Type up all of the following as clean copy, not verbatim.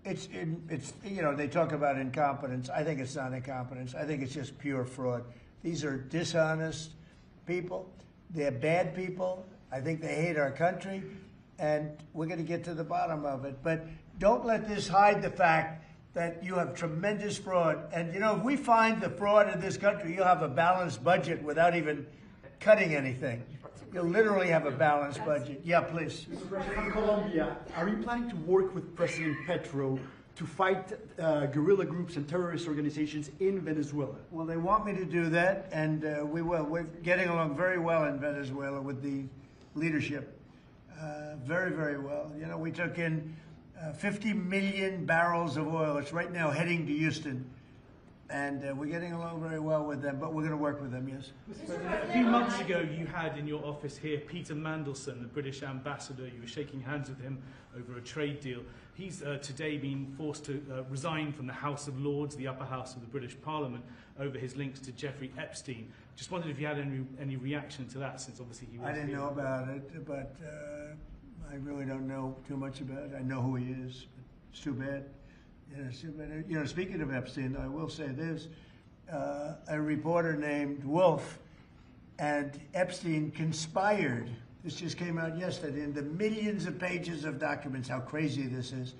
It's they talk about incompetence. I think it's not incompetence. I think it's just pure fraud. These are dishonest people. They're bad people. I think they hate our country, and we're going to get to the bottom of it. But don't let this hide the fact that you have tremendous fraud. And, if we find the fraud in this country, you'll have a balanced budget without even cutting anything. You'll literally have a balanced budget. Yeah, please. Mr. President, in Colombia, are you planning to work with President Petro to fight guerrilla groups and terrorist organizations in Venezuela? Well, they want me to do that, and we will. We're getting along very well in Venezuela with the leadership. Very, very well. We took in 50 million barrels of oil. It's right now heading to Houston. And we're getting along very well with them, but we're going to work with them, yes. Mr. President, a few months ago, you had in your office here Peter Mandelson, the British ambassador. You were shaking hands with him over a trade deal. He's today been forced to resign from the House of Lords, the upper house of the British Parliament, over his links to Jeffrey Epstein. Just wondered if you had any reaction to that, since obviously he was I didn't know about it, but I really don't know too much about it. I know who he is. It's too bad. Speaking of Epstein, I will say this. A reporter named Wolf and Epstein conspired. This just came out yesterday in the millions of pages of documents, how crazy this is,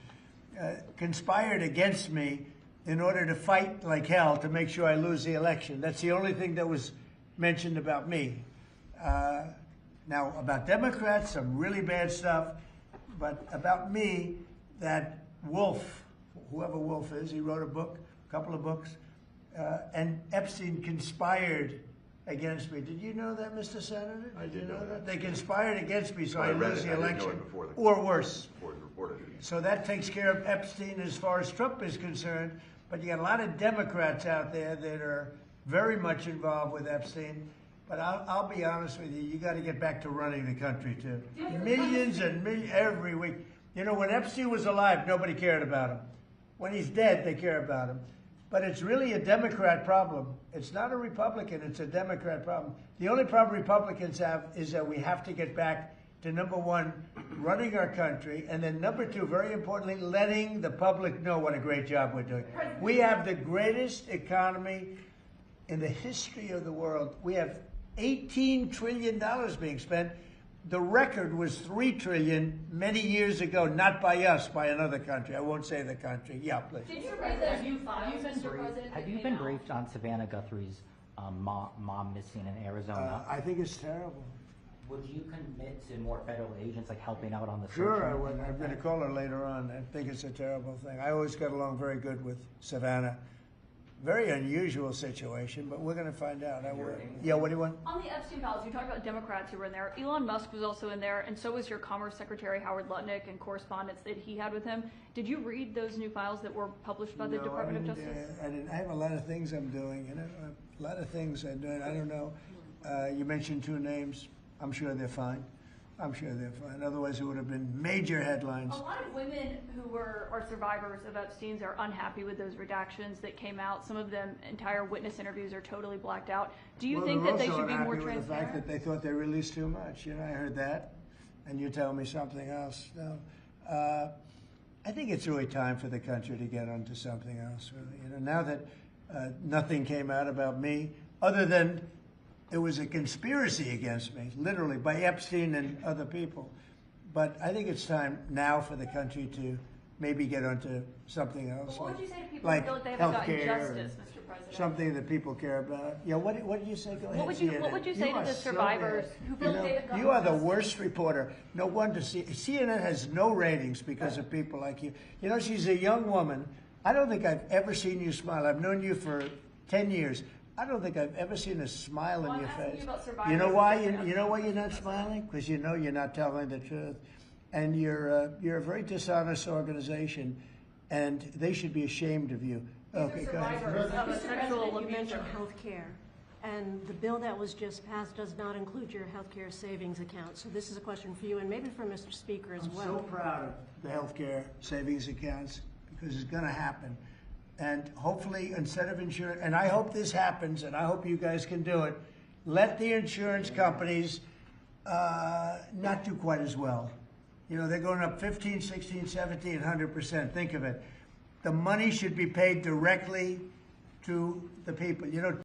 conspired against me in order to fight like hell to make sure I lose the election. That's the only thing that was mentioned about me. Now, about Democrats, some really bad stuff, but about me, that Wolf, whoever Wolf is, he wrote a couple of books, and Epstein conspired against me. Did you know that, Mr. Senator? I did know that. They conspired against me, so I lose the election, or worse. Before it was reported. So that takes care of Epstein as far as Trump is concerned, but you got a lot of Democrats out there that are very much involved with Epstein. But I'll be honest with you, you got to get back to running the country, too. Millions and millions every week. When Epstein was alive, nobody cared about him. When he's dead, they care about him. But it's really a Democrat problem. It's not a Republican, it's a Democrat problem. The only problem Republicans have is that we have to get back to, number one, running our country, and then number two, very importantly, letting the public know what a great job we're doing. We have the greatest economy in the history of the world. We have $18 trillion being spent. The record was $3 trillion many years ago, not by us, by another country. I won't say the country. Yeah, please. Did you read those new files, Mr. President? Have you been briefed on Savannah Guthrie's mom missing in Arizona? I think it's terrible. Would you commit to more federal agents, like helping out on the search? Sure, I would. I'm going to call her later on. I think it's a terrible thing. I always got along very good with Savannah. Very unusual situation, but we're going to find out. Yeah, what do you want? On the Epstein files, you talked about Democrats who were in there. Elon Musk was also in there, and so was your Commerce Secretary Howard Lutnick and correspondence that he had with him. Did you read those new files that were published by the Department of Justice? I didn't. I have a lot of things I'm doing. A lot of things I'm doing. I don't know. You mentioned two names. I'm sure they're fine. I'm sure they're fine. Otherwise, it would have been major headlines. A lot of women who are survivors of Epstein's are unhappy with those redactions that came out. Some of them, entire witness interviews are totally blacked out. Do you think that they should be more transparent? With the fact that they thought they released too much. I heard that, and you tell me something else. No, I think it's really time for the country to get onto something else. Really, now that nothing came out about me, other than it was a conspiracy against me, literally, by Epstein and other people. But I think it's time now for the country to maybe get onto something else. What would you say to people who feel like they haven't gotten justice, Mr. President? Something that people care about. Yeah, what did you say? Go ahead. What would you say to the survivors who feel like they haven't gotten You are the justice? worst reporter. No wonder CNN has no ratings because of people like you. She's a young woman. I don't think I've ever seen you smile. I've known you for 10 years. I don't think I've ever seen a smile on your face. You know why? You know why you're not smiling? Because you know you're not telling the truth, and you're a very dishonest organization, and they should be ashamed of you. Okay, go ahead. You mentioned health care, and the bill that was just passed does not include your health care savings account. So this is a question for you, and maybe for Mr. Speaker as well. I'm so proud of the health care savings accounts because it's going to happen. And hopefully, instead of insurance, and I hope this happens, and I hope you guys can do it, let the insurance companies not do quite as well. You know, they're going up 15, 16, 17, 100%. Think of it. The money should be paid directly to the people. You know,